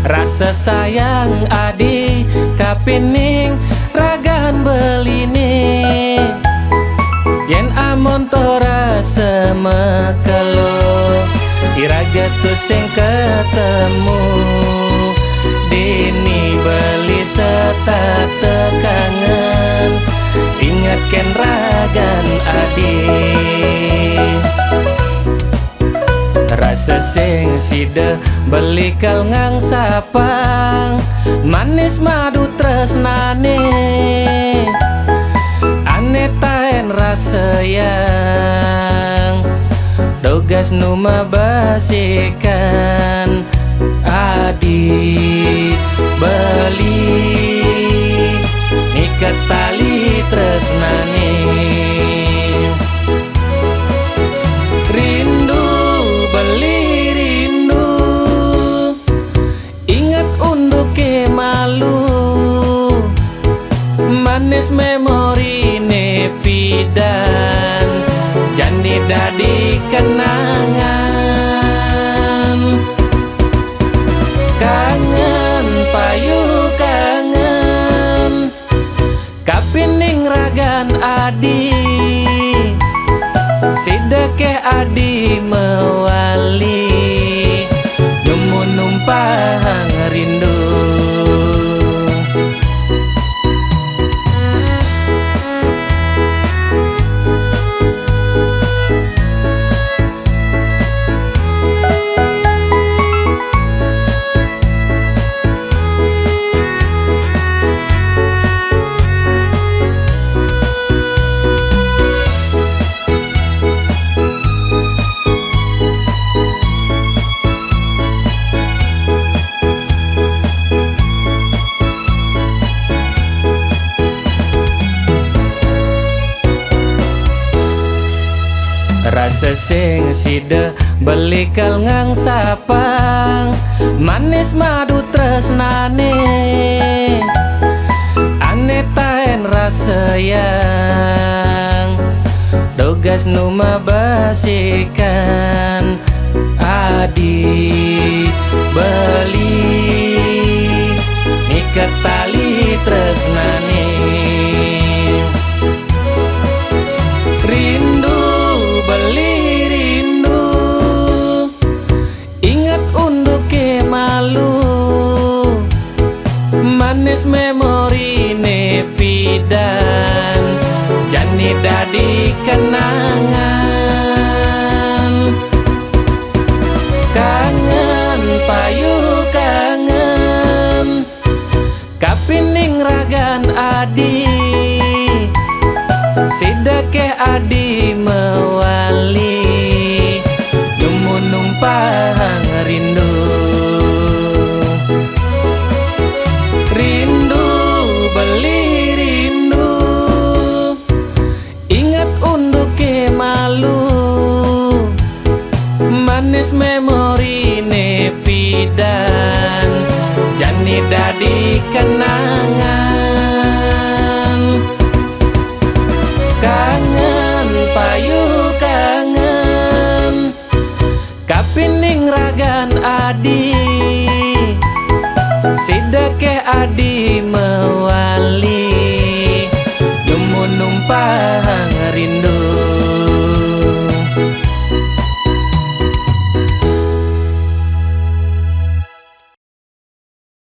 Rasa sayang adi kapining ragan belini yen amon tora semekelo iraga tu sing ketemu dini beli serta tekangen ingatkan ragan adi. Rasa sing sida belikal ngang sapang manis madu tresnane ane taen rasa yang dogas numa basikan adi beli ikat tali tresnane rindu beli rindu ingat untuk ke malu manis memori nepidan jani dadi kenangan kangen payu kangen kapining ragan adi sidake adi mewali nyumun numpang rindu. Rasa sing sida belikal ngang sapang manis madu tresnane ane taen rasa yang dogas numa basikan adi beli ikat tali tresnane rindu beli rindu ingat untuk ke malu manis memori nepidan jani dadi kenangan kangen payu kangen kapining ragan adi sidake adi mewali nyumun numpang rindu rindu beli rindu ingat untuk ke malu manis memori nepidan jani dadi kenangan kangen payu kangen kapining ragan adi sidake adi mewali